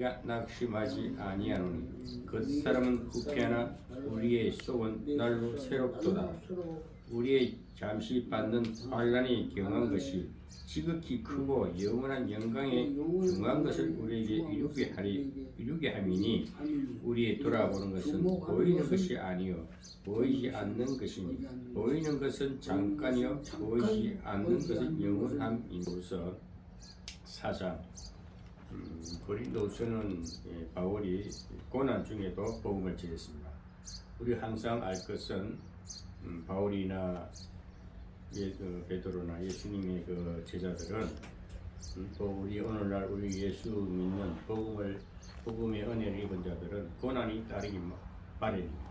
우리가 낙심하지 아니하노니 그 사람은 후패하나 우리의 속은 날로 새롭도다. 우리의 잠시 받는 환난이 경한 것이 지극히 크고 영원한 영광에 중한 것을 우리에게 이루게 함이니 우리의 돌아보는 것은 보이는 것이 아니요 보이지 않는 것이니 보이는 것은 잠깐이요 보이지 않는 것은 영원함이로서. 4장 고린도서는 바울이 고난 중에도 복음을 전했습니다. 우리 항상 알 것은 바울이나 베드로나 예수님의 그 제자들은 또 우리 오늘날 우리 예수 믿는 복음의 은혜를 입은 자들은 고난이 따르기 마련입니다.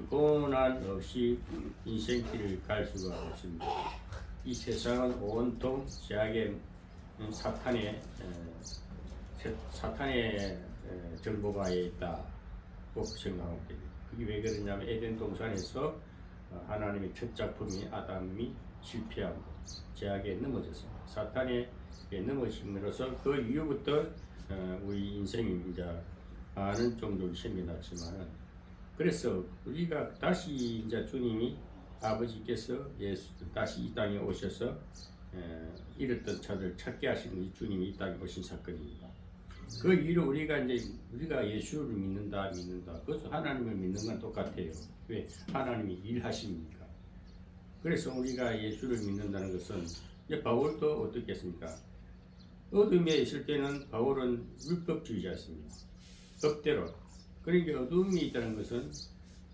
고난 없이 인생길을 갈 수가 없습니다. 이 세상은 온통 죄악의 사탄의 정보가에 있다고 생각하고 있습니다. 그게 왜 그러냐면 에덴 동산에서 하나님의 첫 작품이 아담이 실패하고 죄악에 넘어졌습니다. 사탄에 넘어짐으로써 그 이후부터 우리 인생이 이제 많은 정도로 생겨났지만, 그래서 우리가 다시 이제 주님이 아버지께서 다시 이 땅에 오셔서 잃었던 자들 찾게 하시는 주님이 이 땅에 오신 사건입니다. 그 이후로 우리가 예수를 믿는다. 그것도 하나님을 믿는 건 똑같아요. 왜? 하나님이 일하십니까? 그래서 우리가 예수를 믿는다는 것은, 이제 바울도 어떻겠습니까? 어둠에 있을 때는 바울은 율법주의자였습니다. 법대로. 그러니까 어둠이 있다는 것은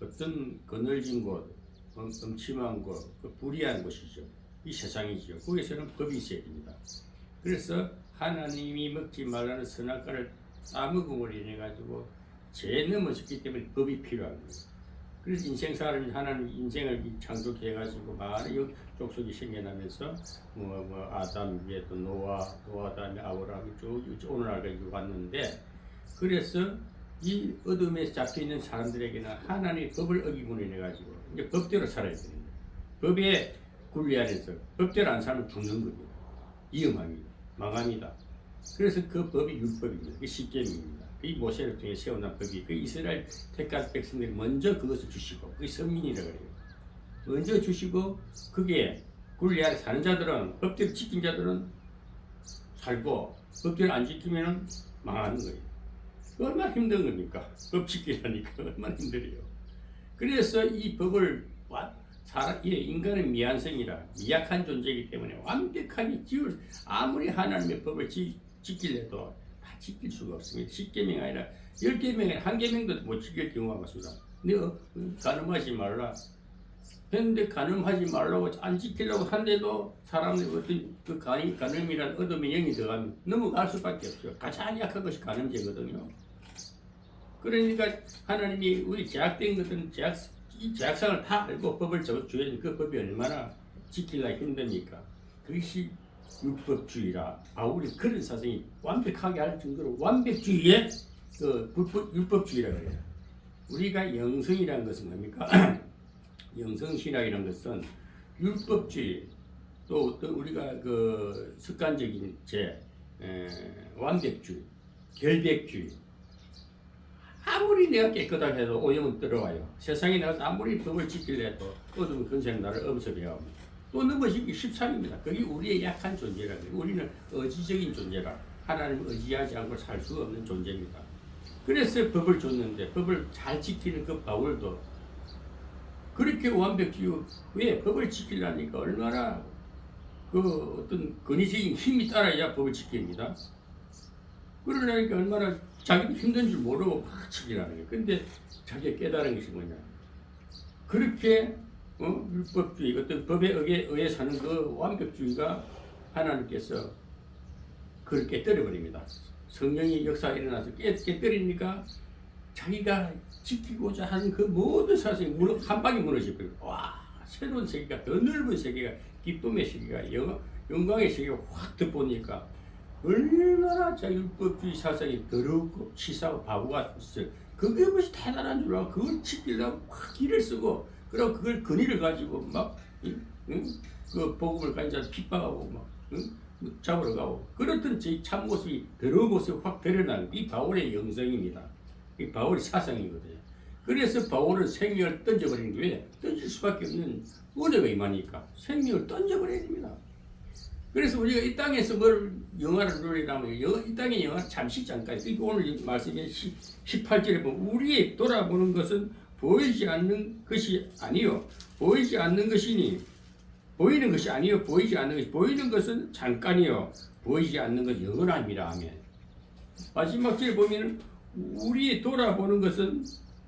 어떤 거늘진 곳, 음침한 곳, 불의한 곳이죠. 이 세상이죠. 거기서는 법이 있어야 됩니다. 그래서 하나님이 먹지 말라는 선악과를 따먹음으로 인해 가지고 죄에 넘어졌기 때문에 법이 필요한 거예요. 그래서 인생사람이 하나님 인생을 창조해 가지고 많은 족속이 생겨나면서 아담 위에 또 노아 다음에 아브라함이 쭉 오늘날까지 왔는데, 그래서 이 어둠에 잡혀 있는 사람들에게는 하나님의 법을 어기므로 인해 가지고 이제 법대로 살아야 됩니다. 법에 굴리 안에서 법대로 안 살면 죽는 겁니다. 위험합니다. 망합니다. 그래서 그 법이 율법입니다. 그게 십계명입니다. 이 모세를 통해 세워난 법이 그 이스라엘 택한 백성들이 먼저 그것을 주시고, 그게 선민이라고 그래요. 먼저 주시고, 그게 굴리 안에 사는 자들은, 법대로 지킨 자들은 살고 법대로 안 지키면 망하는 거예요. 얼마나 힘든 겁니까? 법 지키라니까 얼마나 힘들어요. 그래서 이 법을 인간은 미안성이라 미약한 존재이기 때문에 완벽하게 아무리 하나님의 법을 지키려도 다 지킬 수가 없습니다. 10계명이 아니라 10계명에 1계명도 못 지킬 경우가 많습니다. 근데 간음하지 말라. 그런데 간음하지 말라고 안 지키려고 한데도 사람들이 어떤 그 간음이란 어둠의 영이 들어가면 넘어갈 수밖에 없어요. 가장 약한 것이 간음죄거든요. 그러니까 하나님이 우리 제약된 것은 이 제약상을 다 알고 법을 줘야 그 법이 얼마나 지키려고 힘드니까. 그것이 율법주의라. 바울이 그런 사상이 완벽하게 할 정도로 완벽주의의 율법주의라고 해요. 우리가 영성이라는 것은 뭡니까? 영성신학이라는 것은 율법주의, 또 우리가 그 습관적인 완벽주의, 결백주의. 아무리 내가 깨끗하게 해도 오염은 들어와요. 세상에 나가서 아무리 법을 지키려 해도 어두운 근세는 나를 엄습해야 합니다. 또 넘어지기 십상입니다. 그게 우리의 약한 존재라. 우리는 의지적인 존재라. 하나님을 의지하지 않고 살 수 없는 존재입니다. 그래서 법을 줬는데, 법을 잘 지키는 그 바울도 그렇게 완벽주의, 왜? 법을 지키려니까 얼마나 그 어떤 권위적인 힘이 따라야 법을 지킵니다. 그러려니까 얼마나 자기도 힘든 줄 모르고 막 지키라는 거예요. 근데 자기가 깨달은 것이 뭐냐? 그렇게 율법주의, 어떤 법에 의해 사는 그 완벽주의가 하나님께서 그걸 깨뜨려버립니다. 성령의 역사가 일어나서 깨뜨리니까 자기가 지키고자 하는 그 모든 사실이 한 방에 무너져버려요. 와, 새로운 세계가, 더 넓은 세계가, 기쁨의 세계가, 영광의 세계가 확 덮보니까 얼마나 율법주의 사상이 더럽고 치사하고 바보 같았어요. 그게 무슨 대단한 줄 알고 그걸 지키려고 확 길을 쓰고, 그리고 그걸 근위를 가지고 막 그 복음을 가진 자를 핍박하고 막 잡으러 가고 그렇던 제 참모습이 더러운 모습이 확 드러나는 이 바울의 영성입니다. 이 바울의 사상이거든요. 그래서 바울은 생명을 던져버리는 게 왜? 던질 수밖에 없는 은혜가 임하니까 생명을 던져버려야 됩니다. 그래서 우리가 이 땅에서 뭘 영화를 누리려면 이 땅의 영화 잠시 잠깐 오늘 말씀에 18절에 보면 우리의 돌아보는 것은 보이지 않는 것이 아니요 보이지 않는 것이니 보이는 것이 아니요 보이지 않는 것이 보이는 것은 잠깐이요 보이지 않는 것은 영원합니다. 아멘. 마지막 절에 보면 우리의 돌아보는 것은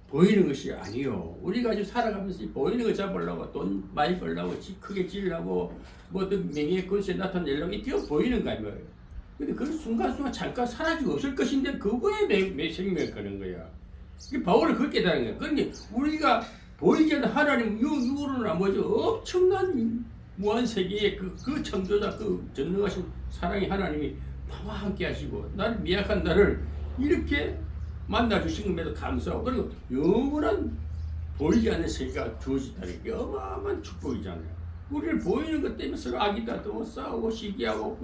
보이는 것이 아니요. 우리가 지금 살아가면서 보이는 거 잡으려고 돈 많이 벌려고 크게 지으려고 뭐든 명예 권세 나타내려고 이게 보이는 거야. 근데 그 순간순간 잠깐 사라지고 없을 것인데 그거에 내 생명을 거는 거야. 바울은 그렇게 깨달은 거야. 그런데 우리가 보이지 않는 하나님 육으로는 뭐죠? 엄청난 무한 세계의 그 창조자 그 전능하신 사랑의 하나님이 나와 함께 하시고 나를 미약한 나를 이렇게 만나주신 것에도 감사하고 그리고 영원한 보이지 않는 세계가 주어진다는 게 어마어마한 축복이잖아요. 우리를 보이는 것 때문에 서로 아기다투고 싸우고 시기하고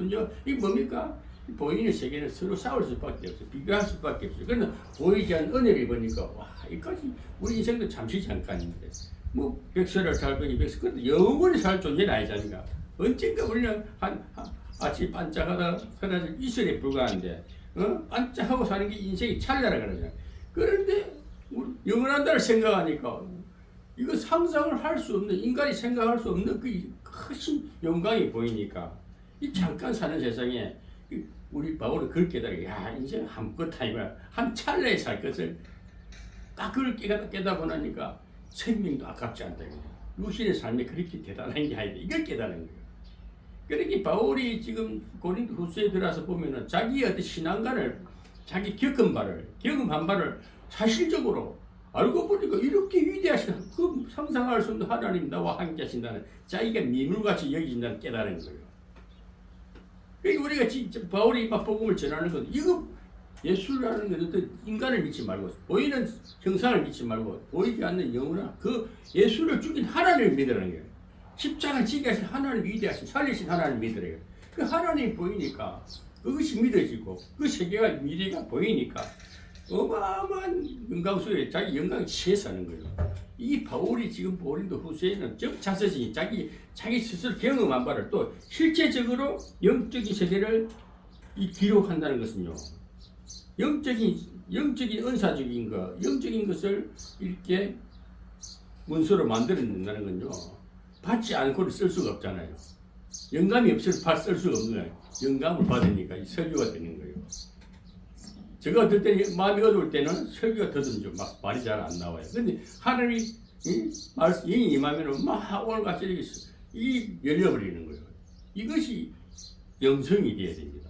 이게 뭡니까? 보이는 세계는 서로 싸울 수밖에 없어요. 비교할 수밖에 없어요. 그러나 보이지 않는 은혜를 보니까 와 이까지 우리 인생도 잠시 잠깐인데 뭐 100세를 살거니 100세 근데 영원히 살 존재는 아니잖아요. 언젠가 우리는 아침 반짝하다 사라질 이슬에 불과한데 반짝하고 사는 게 인생이 찰나라 그러잖아요. 그런데 영원한 날을 생각하니까 이거 상상을 할 수 없는 인간이 생각할 수 없는 그 크신 영광이 보이니까 이 잠깐 사는 세상에 우리 바울은 그걸 깨달아 야 인생 한껏 타이면 한 찰나에 살 것을 딱 그걸 깨닫고 나니까 생명도 아깝지 않다. 루신의 삶이 그렇게 대단한 게 아닌데 이걸 깨달은 거예요. 그러니까 바울이 지금 고린도 후서에 들어서 보면은 자기의 어떤 신앙관을 자기 경험한 바를 사실적으로 알고 보니까 이렇게 위대하신 그 상상할 수 없는 하나님 나와 함께 하신다는 자기가 미물같이 여기진다는 깨달은 거예요. 그러니까 우리가 진짜 바울이 막 복음을 전하는 건 이거 예수라는 것은 인간을 믿지 말고 보이는 형상을 믿지 말고 보이지 않는 영원한 그 예수를 죽인 하나님을 믿으라는 거예요. 십자가를 지게 하신 하나님 위대하신 살리신 하나님 믿으래요. 그 하나님이 보이니까 그것이 믿어지고 그 세계가 미래가 보이니까 어마어마한 영광 속에 자기 영광에 취해서 하는 거예요. 이 바울이 지금 고린도 후서에는 자서전이 자기 스스로 경험한 바를 또 실제적으로 영적인 세계를 기록한다는 것은요. 영적인 은사적인 것, 영적인 것을 이렇게 문서로 만들어낸다는 건요. 받지 않고는 쓸 수가 없잖아요. 영감이 없으면 쓸 수가 없는 거예요. 영감을 받으니까 이 설교가 되는 거예요. 제가 어떨 때 마음이 어두울 때는 설교가 더듬죠. 막 말이 잘 안 나와요. 근데 하나님이 영이 임하면 막 오늘같이 열려버리는 거예요. 이것이 영성이 되어야 됩니다.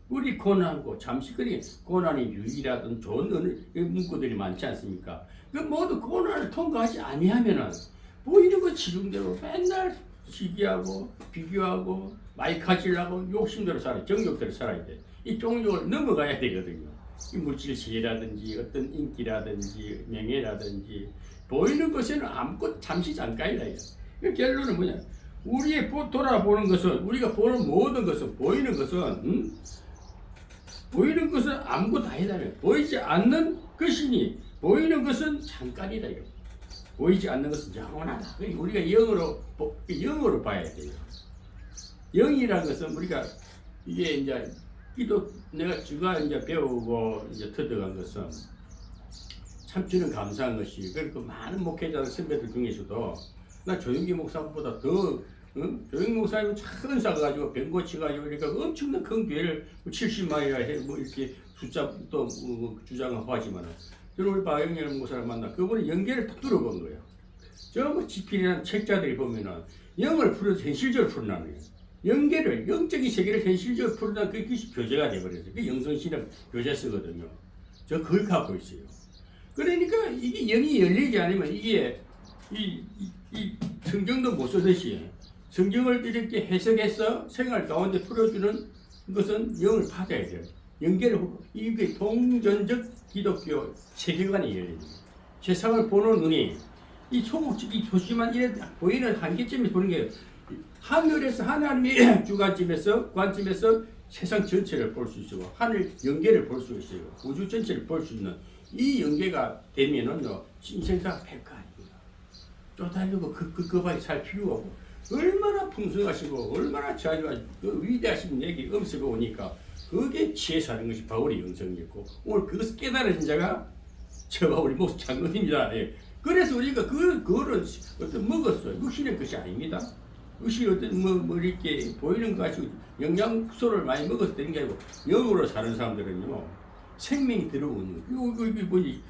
우리 고난고 잠시 고난이 유익이라든 좋은 문구들이 많지 않습니까? 그 모두 고난을 통과하지 아니하면은 보이는 거 지중대로 맨날 시기하고 비교하고 많이 가지려고 욕심대로 살아요. 정욕대로 살아야 돼. 이 정욕을 넘어가야 되거든요. 이 물질 세계라든지 어떤 인기라든지 명예라든지 보이는 것에는 아무것도 잠시 잠깐이다. 그 결론은 뭐냐? 우리의 돌아보는 것은 우리가 보는 모든 것은 보이는 것은 아무것도 아니다. 보이지 않는 것이니 보이는 것은 잠깐이다. 보이지 않는 것은 영원하다. 우리가 영으로 봐야 돼요. 영이라는 것은 우리가 이게 이제 제가 이제 배우고 이제 터득한 것은 참 저는 감사한 것이 그리고 많은 목회자 선배들 중에서도 나 조영기 목사보다 더 조영기 목사님은 참 은사가 가지고 병 고치가지고 그러니까 엄청난 큰 교회를 70만이라 해 뭐 이렇게 숫자 또 주장하고 하지만은 저는 우리 박영렬 목사를 만나 그분이 연계를 딱 들어본 거예요. 전부 지필이라는 책자들이 보면은 영을 풀어서 현실적으로 풀어나는 거예요. 연계를 영적인 세계를 현실적으로 풀어나 그것이 교재가 돼버렸어요. 그 영성신학 교재 쓰거든요. 저 그걸 갖고 있어요. 그러니까 이게 영이 열리지 않으면 이게 이 성경도 못 쓰듯이 성경을 이렇게 해석해서 생활 가운데 풀어주는 것은 영을 받아야 돼요. 연계를 이게 동전적 기독교 세계관이 열립니다. 세상을 보는 눈이 이 소극적이 소심한 이래 보이는 한계점에서 보는 게 하늘에서 하나님의 주관점에서 관점에서 세상 전체를 볼 수 있고 하늘 연계를 볼 수 있어요. 우주 전체를 볼 수 있는 이 연계가 되면은요 인생사가 될 거 아닙니다. 쪼달리고 급급하게 살 필요가 없고 얼마나 풍성하시고 얼마나 자유하시고 그 위대하신 얘기 음습에 오니까 그게 지혜 사는 것이 바울의 영성이었고 오늘 그것을 깨달은 자가 저 바울이 목사 장로님이다. 예. 그래서 우리가 그거를 어떤 먹었어요. 육신의 것이 아닙니다. 육신이 어떤 뭐 이렇게 보이는 것 가지고 영양소를 많이 먹어서 되는 게 아니고 영으로 사는 사람들은요 생명이 들어오는 여기 뭐지?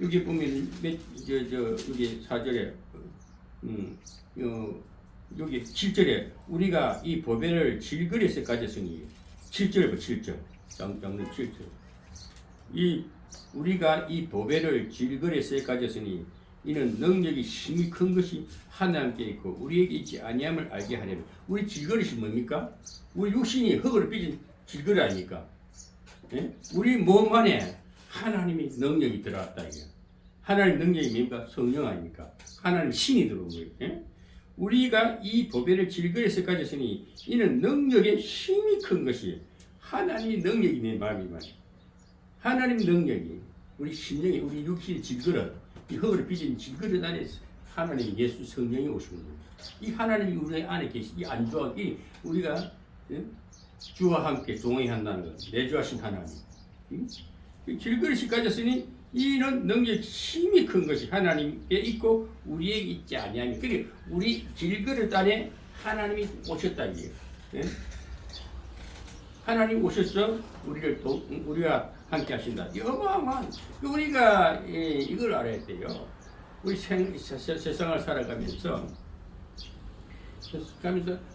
여기 보면 여기 4절에 여기 7절에 우리가 이 보배를 질그릇에 가졌으니 7절 7절 장로 7절 우리가 이 보배를 질그릇에 가졌으니 이는 능력이 힘이 큰 것이 하나님께 있고 우리에게 있지 아니함을 알게 하려면 우리 질그릇이 뭡니까? 우리 육신이 흙으로 빚은 질그릇 아닙니까? 예? 우리 몸 안에 하나님의 능력이 들어왔다 이게. 하나님 능력이 뭡니까? 성령 아닙니까? 하나님 신이 들어온 거예요. 예? 우리가 이 보배를 질그릇에 가졌으니 이는 능력의 힘이 큰 것이 하나님의 능력이 내 마음이 말이야. 하나님 능력이 우리 심령이 우리 육신의 질그릇 이 흙으로 빚은 질그릇 안에 하나님 예수 성령이 오시는 거예요. 이 하나님이 우리 안에 계시 이 안주하기 우리가 예? 주와 함께 동행한다는 것 내주하신 하나님 질그릇이 가졌으니 이는 능력 힘이 큰 것이 하나님께 있고 우리에게 있지 아니하니 그러니까 우리 질그릇 안에 하나님이 오셨다 이게 예? 하나님 오셔서 우리와 함께 하신다. 이 어마어마한 우리가 이걸 알아야 돼요. 우리 세상을 살아가면서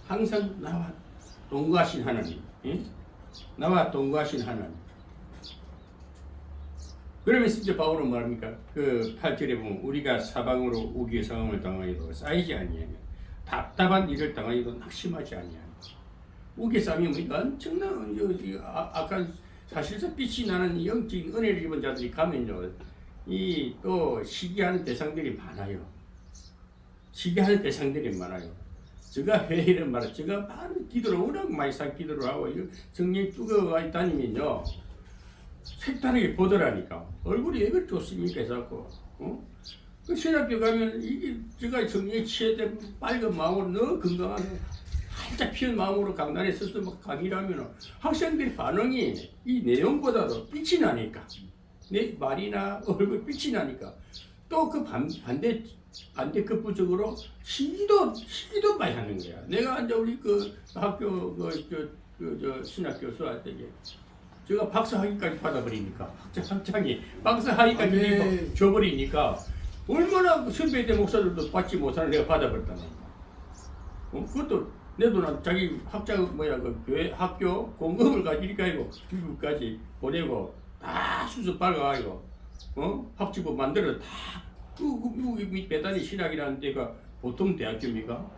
항상 나와 동거하신 하나님, 예? 나와 동거하신 하나님. 그러면서 이제 바울은 말합니까? 그 8절에 보면 우리가 사방으로 우기의 상황을 당하여도 쌓이지 아니하며 답답한 일을 당하여도 낙심하지 아니하며 우기의 싸움이 뭐 엄청난 아까 사실상 빛이 나는 영적인 은혜를 입은 자들이 가면요 이 또 시기하는 대상들이 많아요. 시기하는 대상들이 많아요. 제가 왜 이런 말을 제가 많은 기도를 워낙 많이 산 기도를 하고 정리 뚜거가 다니면요 색다르게 보더라니까 얼굴이 왜 그렇게 좋습니까 해서 그 신학교 가면 이게 제가 정리에 취해된 빨간 마음으로 너무 건강한 활짝 피운 마음으로 강단에 서서 막 강의를 하면 학생들의 반응이 이 내용보다도 빛이 나니까 내 말이나 얼굴 빛이 나니까 또 그 반대 급부적으로 시기도 많이 하는 거야. 내가 이제 우리 그 학교 신학 교수 할 때게 제가 박사 학위까지 받아버리니까 학장이 박사 학위까지 줘버리니까 얼마나 선배대 목사들도 받지 못하는 내가 받아버렸단 말이야. 그것도 내 돈은 자기 그 교회 학교 공급을 가지니까 이거 미국까지 보내고 다 수습 밟아가지고 학집을 만들어 다 미국이 배단위 신학이라는 데가 보통 대학교입니까?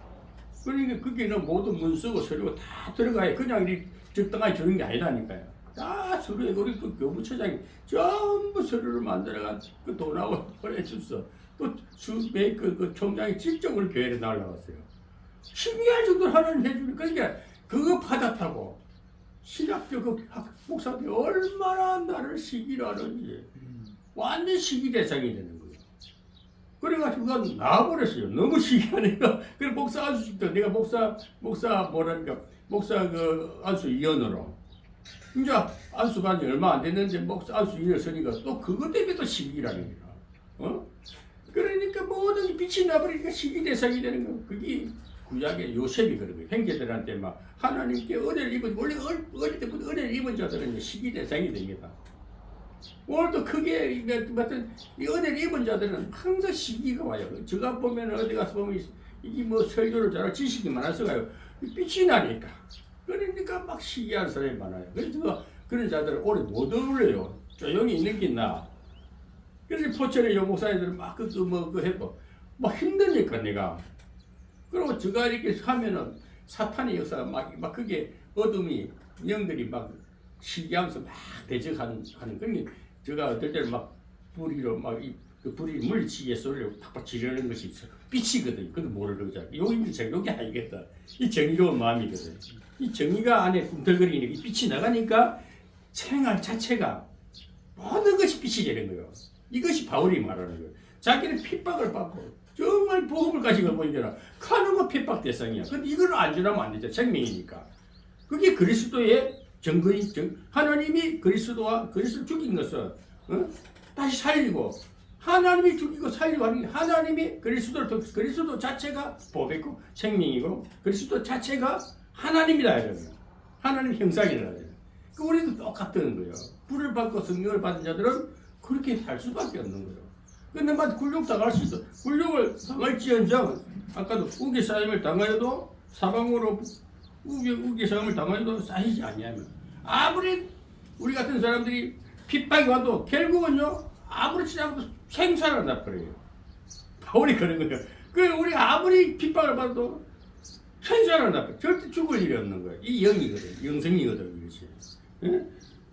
그러니까 거기는 모든 문서고 서류가 다 들어가야 그냥 이렇게 적당하게 주는 게 아니라니까요. 다 서류에 우리 그 교부처장이 전부 서류를 만들어가 그 돈하고 보내줬어. 또 그 총장이 직접 우리 교회에 날라왔어요. 신기할 정도로 하나님 해주니까 그러니까 그거 받았다고 신학교 그 목사들이 얼마나 나를 시기를 하는지 완전 시기 대상이 되는 거예요. 그래가지고 그건 나와버렸어요. 너무 시기하니까. 그래 목사 안수식도 내가 목사 뭐랄까 목사 그 안수 위원으로 이제 안수 받은 지 얼마 안 됐는데 목사 안수 위원을 서니까 또 그것 때문에 또 시기라는 거야. 그러니까 모든 빛이 나버리니까 시기 대상이 되는 거예요. 그게 구약의 요셉이 그런 거예요. 형제들한테 막 하나님께 은혜를 입은 원래 어릴 때부터 은혜를 입은 자들은 시기 대상이 됩니다. 오늘도 크게 같은 이 은혜를 입은 자들은 항상 시기가 와요. 제가 보면 어디 가서 보면 이게 뭐 설교를 잘하고 지식이 많아서 가요. 빛이 나니까. 그러니까 막 시기한 사람이 많아요. 그래서 그런 자들은 오래 못 어울려요. 조용히 있는 게 나아. 그래서 포천의 요목사님들은 막 그거 해도 막 힘드니까 내가. 그리고 제가 이렇게 하면은 사탄의 역사가 막 그게 어둠이 영들이 막 시기하면서 막 대적하는 그런 게 제가 어떨 때는 막 불이로 막 그 불이 물리치기에 쏠려 팍팍 지르는 것이 빛이거든. 그것도 모르는 거잖아. 여기 정욕이 아니겠다. 이 정의로운 마음이거든. 이 정의가 안에 꿈틀거리는 이 빛이 나가니까 생활 자체가 모든 것이 빛이 되는 거예요. 이것이 바울이 말하는 거예요. 자기는 핍박을 받고 정말 복음을 가지고 보니까 가는 거 핍박 대상이야. 근데 이걸 안 주라면 안 되죠. 생명이니까. 그게 그리스도의 증거인 하나님이 그리스도를 죽인 것을 다시 살리고 하나님이 죽이고 살리고 하는 게 하나님이 그리스도 자체가 보배고 생명이고 그리스도 자체가 하나님이라 해야 돼요. 하나님 형상이라 해야 돼요. 그 우리도 똑같은 거예요. 불을 받고 성령을 받은 자들은 그렇게 살 수밖에 없는 거예요. 근데 막 굴욕 당할 수 있어. 굴욕을 당할지언정 아까도 우기싸임을 당하여도 사방으로 우기싸임을 당하여도 쌓이지 아니하면 아무리 우리 같은 사람들이 핍박이 와도 결국은요 아무렇지 않아도 생사를 나버려요. 바울이 그런 거예요. 그 우리 아무리 핍박을 받아도 생사를 나버려. 절대 죽을 일이 없는 거예요. 이 영이거든. 영성이거든. 이것이. 응?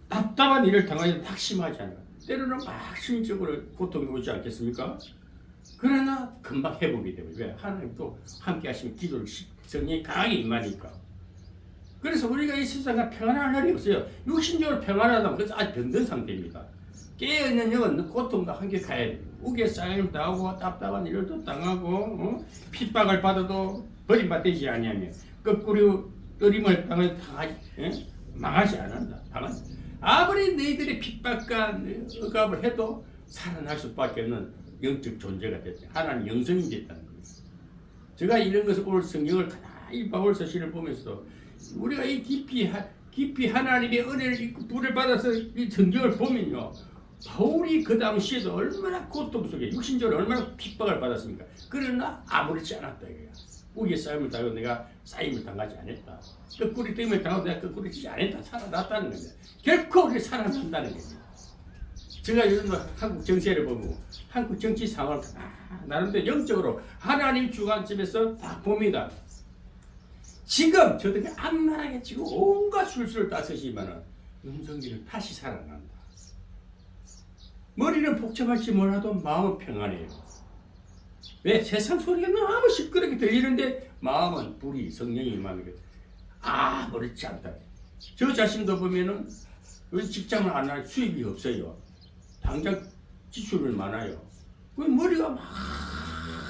답답한 일을 당하여도 낙심하지 않아요. 때로는 막 심적으로 고통이 오지 않겠습니까? 그러나 금방 회복이 되고 왜? 하나님 또 함께 하시면 기도를 성령이 강하게 임하니까. 그래서 우리가 이 세상에 평안할 날이 없어요. 육신적으로 평안하다면 그래서 아주 병든 상태입니다. 깨어있는 영은 고통과 함께 가야 돼요. 우기에 쌓임 당하고 답답한 일도 당하고 핍박을 받아도 버림받지 아니하며 거꾸로 어림을 망하지 않는다. 아무리 너희들의 핍박과 억압을 해도 살아날 수밖에 없는 영적 존재가 됐다. 하나님 영성이 됐다는 거예요. 제가 이런 것을 오늘 성경을 가만히 바울 서신을 보면서도 우리가 이 깊이 하나님의 은혜를 입고 불을 받아서 이 성경을 보면요. 바울이 그 당시에도 얼마나 고통 속에 육신적으로 얼마나 핍박을 받았습니까? 그러나 아무렇지 않았다 이거야. 우기에 싸움을 당하고 내가 싸임을 당하지 않았다. 거꾸리 뜸을 당하고 내가 거꾸리 치지 않았다. 살아났다는 거야. 결코 우리 살아난다는 겁니다. 제가 요즘 한국 정세를 보고 한국 정치 상황을 나름대로 영적으로 하나님 주관점에서 다 봅니다. 지금 저들이 악랄하게 지금 온갖 술수를 따스시면은 윤석열은 다시 살아난다. 머리는 복잡할지 몰라도 마음은 평안해요. 왜? 세상 소리가 너무 시끄럽게 들리는데 마음은 불이 성령이 임하는 아무렇지 않다. 저 자신도 보면은 직장을 안 하는 수입이 없어요. 당장 지출을 많아요. 머리가 막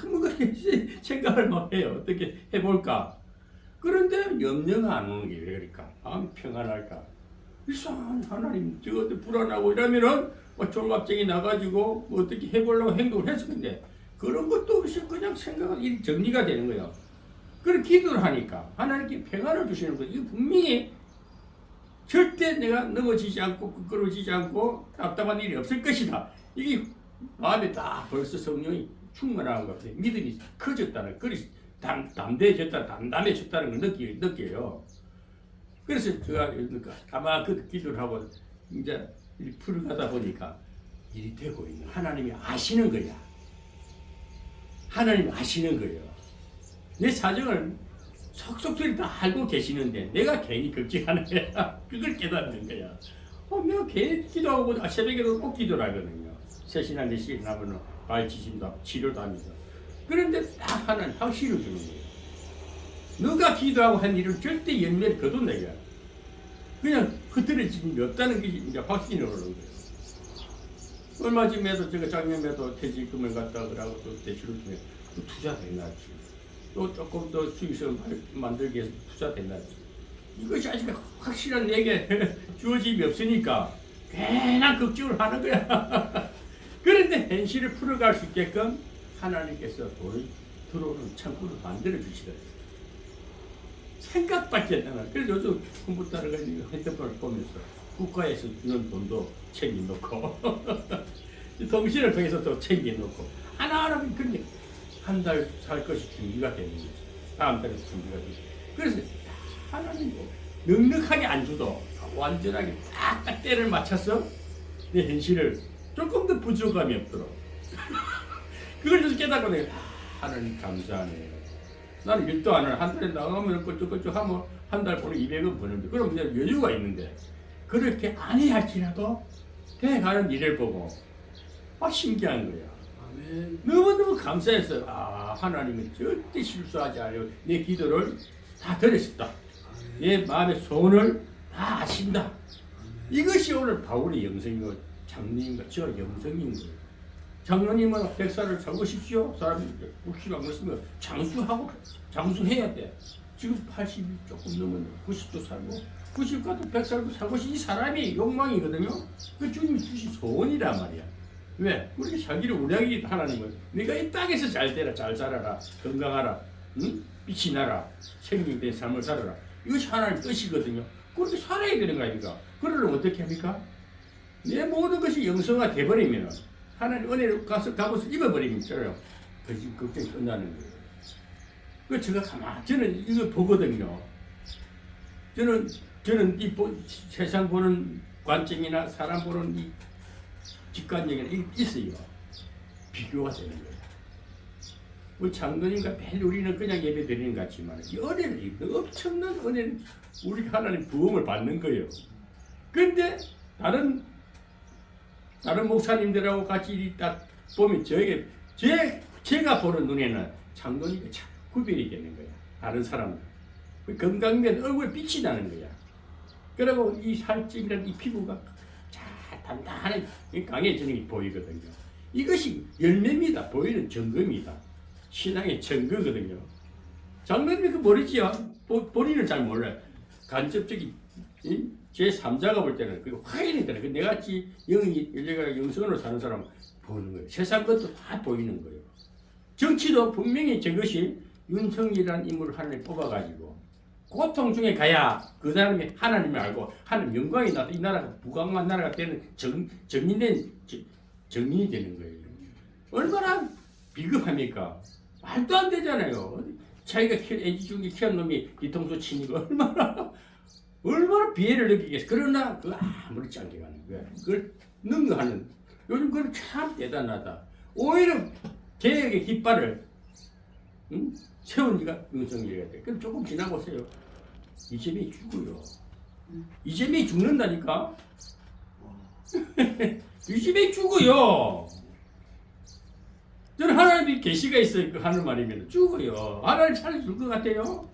뭔가 생각을 막 해요. 어떻게 해볼까? 그런데 염려가 안 오는 게 왜 그럴까? 마음이 평안할까? 이상한 하나님, 저거 불안하고 이러면은 종합증이 나가지고 어떻게 해보려고 행동을 했을 건데 그런 것도 없이 그냥 생각이 정리가 되는 거예요. 그런 기도를 하니까 하나님께 평안을 주시는 거예요. 이거 분명히 절대 내가 넘어지지 않고 부끄러워지지 않고 답답한 일이 없을 것이다. 이게 마음에 딱 벌써 성령이 충만한 것 같아요. 믿음이 커졌다는, 담대해졌다는 걸 느껴요. 그래서 제가 아마 그 기도를 하고 이제 풀을 가다 보니까 일이 되고 있는 하나님이 아시는 거야. 하나님이 아시는 거예요. 내 사정을 속속들이 다 알고 계시는데 내가 괜히 걱정하는 거야. 그걸 깨닫는 거야. 내가 괜히 기도하고 새벽에도 꼭 기도를 하거든요. 3시나 4시에 나면 발치심도 치료도 하면서. 그런데 딱 하나님 확신을 주는 거예요. 너가 기도하고 한 일은 절대 열매를 거둔다. 그냥 흐트러짐이 없다는 게 이제 확신이 오는 거예요. 얼마 전에도 제가 작년에도 퇴직금을 갖다 그러고 또 대출을 통해 또 투자된다지. 또 조금 더 수익성을 만들기 위해서 투자된다지. 이것이 아직 확실한 내게 주어짐이 없으니까 괜한 걱정을 하는 거야. 그런데 현실을 풀어갈 수 있게끔 하나님께서 돈이 들어오는 창구를 만들어 주시더라고요. 생각밖에 안 나요. 그래서 요즘 공부 따라가니까 핸드폰을 보면서 국가에서 주는 돈도 챙겨놓고 통신을 통해서 또 챙겨놓고 하나하나 그런데 한 달 살 것이 준비가 되는 거지. 다음 달에 준비가 되지. 그래서 하나님 넉넉하게 안 주도 완전하게 딱딱 때를 맞춰서 내 현실을 조금 더 부족함이 없도록 그걸 좀 깨닫고 내가 하나님 감사하네. 나는 일도 안 하는 한 달에 나가면 꼴쭉꼴쭉 하면 한 달 보는 200원 버는데 그럼 이제 여유가 있는데 그렇게 안 해야 할지라도 돼가는 일을 보고 신기한 거야. 아멘. 너무너무 감사했어요. 아, 하나님은 절대 실수하지 않아요. 내 기도를 다 들으셨다. 내 마음의 소원을 다 아신다. 이것이 오늘 바울의 영성이고 장로님과 저 영성인 거예요. 장로님은 100살을 살고싶지요? 사람이 60안 먹으면 장수해야 돼. 지금 80이 조금 넘은 90도 살고 90가도 100살도 살고 싶은 이 사람이 욕망이거든요. 그 주님이 주신 소원이란 말이야. 왜? 우리 살기를 우량이 하나님은 네가 이 땅에서 잘 되라, 잘 살아라, 건강하라, 응? 빛이 나라, 생명된 삶을 살아라. 이것이 하나님 뜻이거든요. 그렇게 살아야 되는 거 아닙니까? 그러려면 어떻게 합니까? 내 모든 것이 영성화 돼버리면 하나님 은혜를 가서 갑옷을 입어버리면 저요. 그 지금 걱정이 끝나는 거예요. 그 제가 저는 이거 보거든요. 저는 이 세상 보는 관점이나 사람 보는 이 직관적인 있어요. 비교가 되는 거예요. 우리 장로님과 매일 우리는 그냥 예배 드리는 것 같지만 이 은혜를 엄청난 은혜는 우리 하나님 부흥을 받는 거예요. 근데 다른 목사님들하고 같이 딱 보면 제가 보는 눈에는 장로님이 참 구별이 되는 거야. 다른 사람들. 건강면 얼굴에 빛이 나는 거야. 그리고 이 살찌는 이 피부가 단단하게 강해지는 게 보이거든요. 이것이 열매입니다. 보이는 증거입니다. 신앙의 증거거든요. 장로님이 그 모르지요. 본인은 잘 몰라요. 간접적인 제3자가 볼 때는 그 확인이 되는 거예요. 내같이 내가 영성으로 사는 사람 보는 거예요. 세상 것도 다 보이는 거예요. 정치도 분명히 저것이 윤석열이라는 인물을 하나님 뽑아가지고 고통 중에 가야 그 사람이 하나님을 알고 하나님 영광이 나도 이 나라가 부강한 나라가 되는 정인이 되는 거예요. 얼마나 비겁합니까? 말도 안 되잖아요. 자기가 애지중지 키운 놈이 뒤통수 치니까 얼마나 비애를 느끼겠어. 그러나 그 아무리 짱게 가는 거야. 그걸 능가하는 요즘 그건 참 대단하다. 오히려 개혁의 깃발을 세운 이가 윤석열이가 돼. 그럼 조금 지나보세요. 이재명이 죽어요. 이재명이 죽는다니까. 이재명이 죽어요. 저는 하나님이 계시가 있어요. 하는 말이면 죽어요. 하나님 살려줄 것 같아요.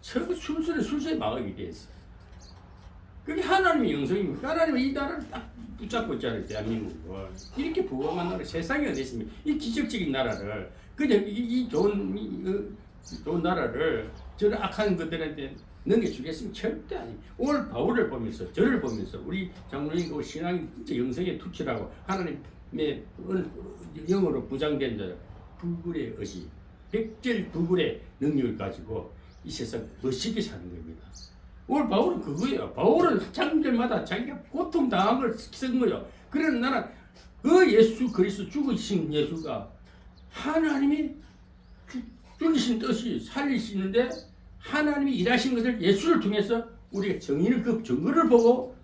술술에 막하게 돼 있어. 그게 하나님의 영성입니다. 하나님은 이 나라를 딱 붙잡고 있잖아요. 대한민국을. 이렇게 부강한 나라, 세상이 어디 있습니까? 이 기적적인 나라를, 그냥 이 좋은 나라를 저는 악한 것들한테 넘겨주겠으면 절대 아닙니다. 오늘 바울을 보면서, 저를 보면서, 우리 장로님 그 신앙이 진짜 영성에 투철하고 하나님의 영으로 부장된 자, 불굴의 의지, 백절불굴의 능력을 가지고 이 세상 멋있게 사는 겁니다. 오늘 바울은 그거예요. 바울은 장절마다 자기가 고통당한 걸 쓴 거예요. 그러나 나는 그 예수 그리스도 죽으신 예수가 하나님이 죽이신 뜻이 살리시는데 하나님이 일하신 것을 예수를 통해서 우리가 정의를 그 증거를 보고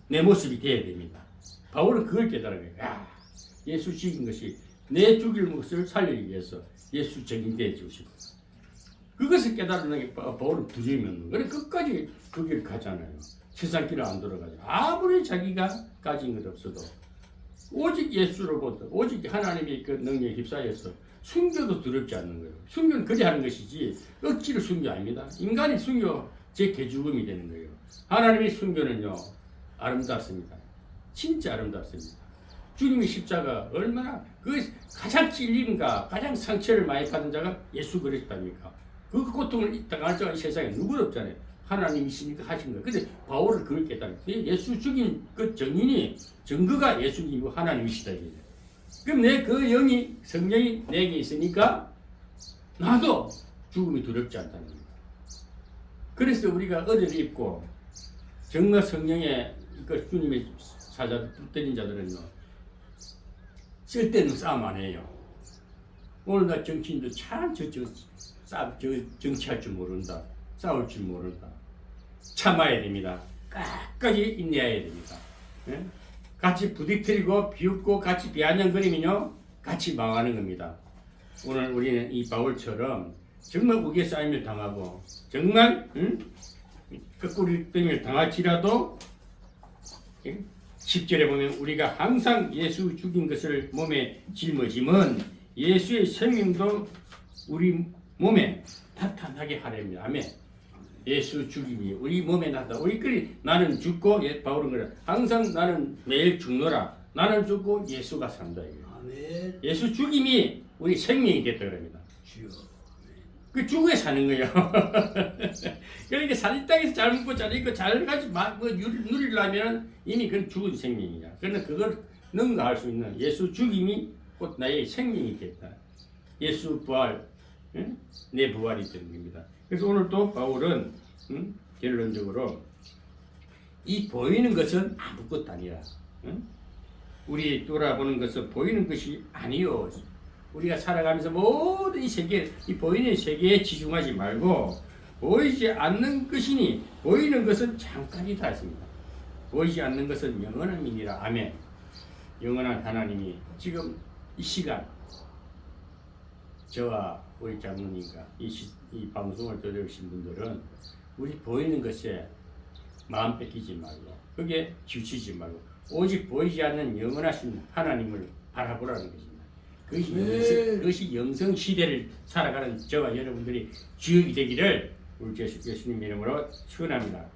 내 모습이 되어야 됩니다. 바울은 그걸 깨달은 거예요. 야, 예수 죽인 것이 내 죽일 것을 살리기 위해서 예수 정인되어 주시고 그것을 깨달은 게 바울은 두려움이 없는 거예요. 끝까지 그 길을 가잖아요. 세상 길을 안 돌아가죠. 아무리 자기가 가진 것 없어도 오직 예수로부터 오직 하나님의 그 능력에 휩싸여서 순교도 두렵지 않는 거예요. 순교는 그리 하는 것이지 억지로 순교 아닙니다. 인간이 순교 제 개죽음이 되는 거예요. 하나님의 순교는요 아름답습니다. 진짜 아름답습니다. 주님의 십자가 얼마나 그 가장 찔림과 가장 상처를 많이 받은 자가 예수 그리스도입니까? 그 고통을 당할 자가 이 세상에 누구도 없잖아요. 하나님이시니까 하신 거예요. 근데 바울은 그걸 깨달은 거예요. 예수 죽인 그 정인이 증거가 예수님이고 하나님이시다. 그럼 내 그 영이 성령이 내게 있으니까 나도 죽음이 두렵지 않다는 거예요. 그래서 우리가 어제를 입고 정말 성령의 그 주님의 사자들 붙들린 자들은요 쓸데없는 싸움 안 해요. 오늘날 정치인도 참 정치할 줄 모른다. 싸울 줄 모른다. 참아야 됩니다. 끝까지 인내해야 됩니다. 네? 같이 부딪히고 비웃고 같이 비아냥거리면요 같이 망하는 겁니다. 오늘 우리는 이 바울처럼 정말 우기에 쌓임을 당하고 정말 거꾸리병을 당할지라도 10절에 보면 우리가 항상 예수 죽인 것을 몸에 짊어지면 예수의 생명도 우리 몸에 나타나게 하렵니다. 아멘. 예수 죽임이 우리 몸에 나타나. 우리끼리 나는 죽고 바울은 그래. 항상 나는 매일 죽노라. 나는 죽고 예수가 산다. 아멘. 예수 죽임이 우리 생명이 됐다 그럽니다. 주여. 그 죽어야 사는 거예요. 그러니까 산 땅에서 잘 먹고 잘 입고 잘 가지 누리려면 이미 그건 죽은 생명이야. 그러나 그걸 능가할 수 있는 예수 죽임이 곧 나의 생명이 됐다. 예수 부활, 응? 내 부활이 되는 겁니다. 그래서 오늘 또 바울은 결론적으로 이 보이는 것은 아무것도 아니라, 응? 우리 돌아보는 것은 보이는 것이 아니요. 우리가 살아가면서 모든 이 세계, 이 보이는 세계에 집중하지 말고 보이지 않는 것이니 보이는 것은 잠깐이다 했습니다. 보이지 않는 것은 영원한 일이라. 아멘. 영원한 하나님이 지금 이 시간 저와 우리 장로님과 이 방송을 들으신 분들은 우리 보이는 것에 마음 뺏기지 말고 그게 지치지 말고 오직 보이지 않는 영원하신 하나님을 바라보라는 것입니다. 그것이 영성 시대를 살아가는 저와 여러분들이 주역이 되기를 우리 예수님 이름으로 축원합니다.